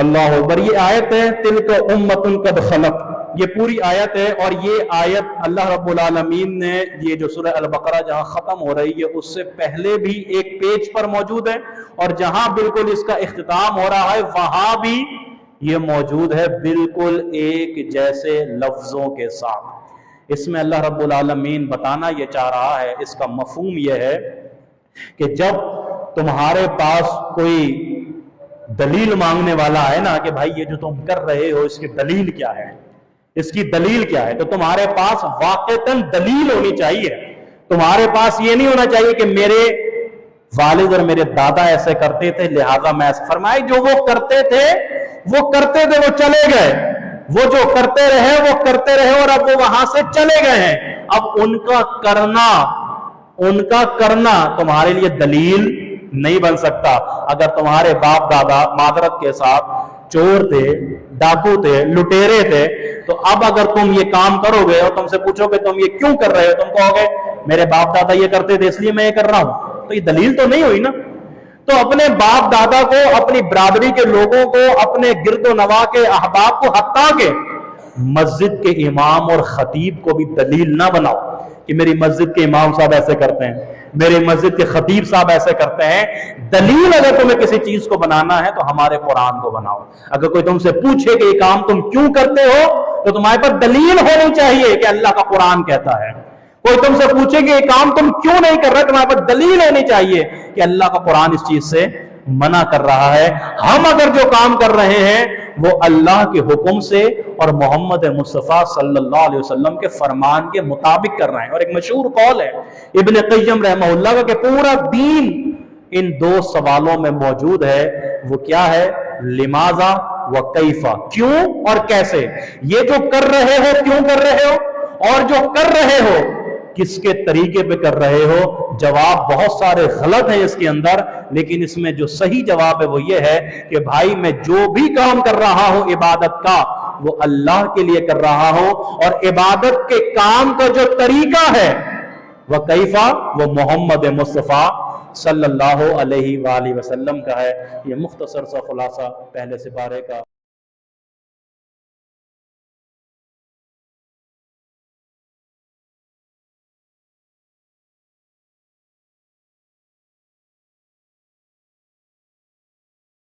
اللہ اکبر. یہ آیت ہے تلک امۃ قد خلت، یہ پوری آیت ہے. اور یہ آیت اللہ رب العالمین نے یہ جو سورہ البقرہ جہاں ختم ہو رہی ہے اس سے پہلے بھی ایک پیج پر موجود ہے، اور جہاں بالکل اس کا اختتام ہو رہا ہے وہاں بھی یہ موجود ہے بالکل ایک جیسے لفظوں کے ساتھ. اس میں اللہ رب العالمین بتانا یہ چاہ رہا ہے، اس کا مفہوم یہ ہے کہ جب تمہارے پاس کوئی دلیل مانگنے والا ہے نا کہ بھائی یہ جو تم کر رہے ہو اس کی دلیل کیا ہے، اس کی دلیل کیا ہے، تو تمہارے پاس واقعتاً دلیل ہونی چاہیے. تمہارے پاس یہ نہیں ہونا چاہیے کہ میرے والد اور میرے دادا ایسے کرتے تھے لہذا میں ایسے. فرمائے جو وہ کرتے تھے وہ چلے گئے، وہ جو کرتے رہے اور اب وہ وہاں سے چلے گئے ہیں. اب ان کا کرنا تمہارے لیے دلیل نہیں بن سکتا. اگر تمہارے باپ دادا معذرت کے ساتھ چور تھے، ڈاکو تھے، لٹیرے تھے، تو اب اگر تم یہ کام کرو گے اور تم سے پوچھو کہ تم یہ کیوں کر رہے ہو، تم کہو گے میرے باپ دادا یہ کرتے تھے اس لیے میں یہ کر رہا ہوں. تو یہ دلیل تو نہیں ہوئی نا. تو اپنے باپ دادا کو، اپنی برادری کے لوگوں کو، اپنے گرد و نواح کے احباب کو، حتیٰ کہ مسجد کے امام اور خطیب کو بھی دلیل نہ بناؤ کہ میری مسجد کے امام صاحب ایسے کرتے ہیں، میرے مسجد کے خطیب صاحب ایسے کرتے ہیں. دلیل اگر تمہیں کسی چیز کو بنانا ہے تو ہمارے قرآن کو بناؤ. اگر کوئی تم سے پوچھے کہ یہ کام تم کیوں کرتے ہو تو تمہارے پاس دلیل ہونی چاہیے کہ اللہ کا قرآن کہتا ہے. کوئی تم سے پوچھے کہ یہ کام تم کیوں نہیں کر رہے، تمہارے پاس دلیل ہونی چاہیے کہ اللہ کا قرآن اس چیز سے منع کر رہا ہے. ہم اگر جو کام کر رہے ہیں وہ اللہ کے حکم سے اور محمد مصطفیٰ صلی اللہ علیہ وسلم کے فرمان کے مطابق کر رہے ہیں. اور ایک مشہور قول ہے ابن قیم رحمہ اللہ کا کہ پورا دین ان دو سوالوں میں موجود ہے. وہ کیا ہے؟ لماذا و کیفا، کیوں اور کیسے. یہ جو کر رہے ہو کیوں کر رہے ہو، اور جو کر رہے ہو کس کے طریقے پہ کر رہے ہو. جواب بہت سارے غلط ہیں اس کے اندر، لیکن اس میں جو صحیح جواب ہے وہ یہ ہے کہ بھائی میں جو بھی کام کر رہا ہوں عبادت کا وہ اللہ کے لیے کر رہا ہوں، اور عبادت کے کام کا جو طریقہ ہے وہ کیفا وہ محمد مصطفیٰ صلی اللہ علیہ وآلہ وسلم کا ہے. یہ مختصر سا خلاصہ پہلے سپارے کا.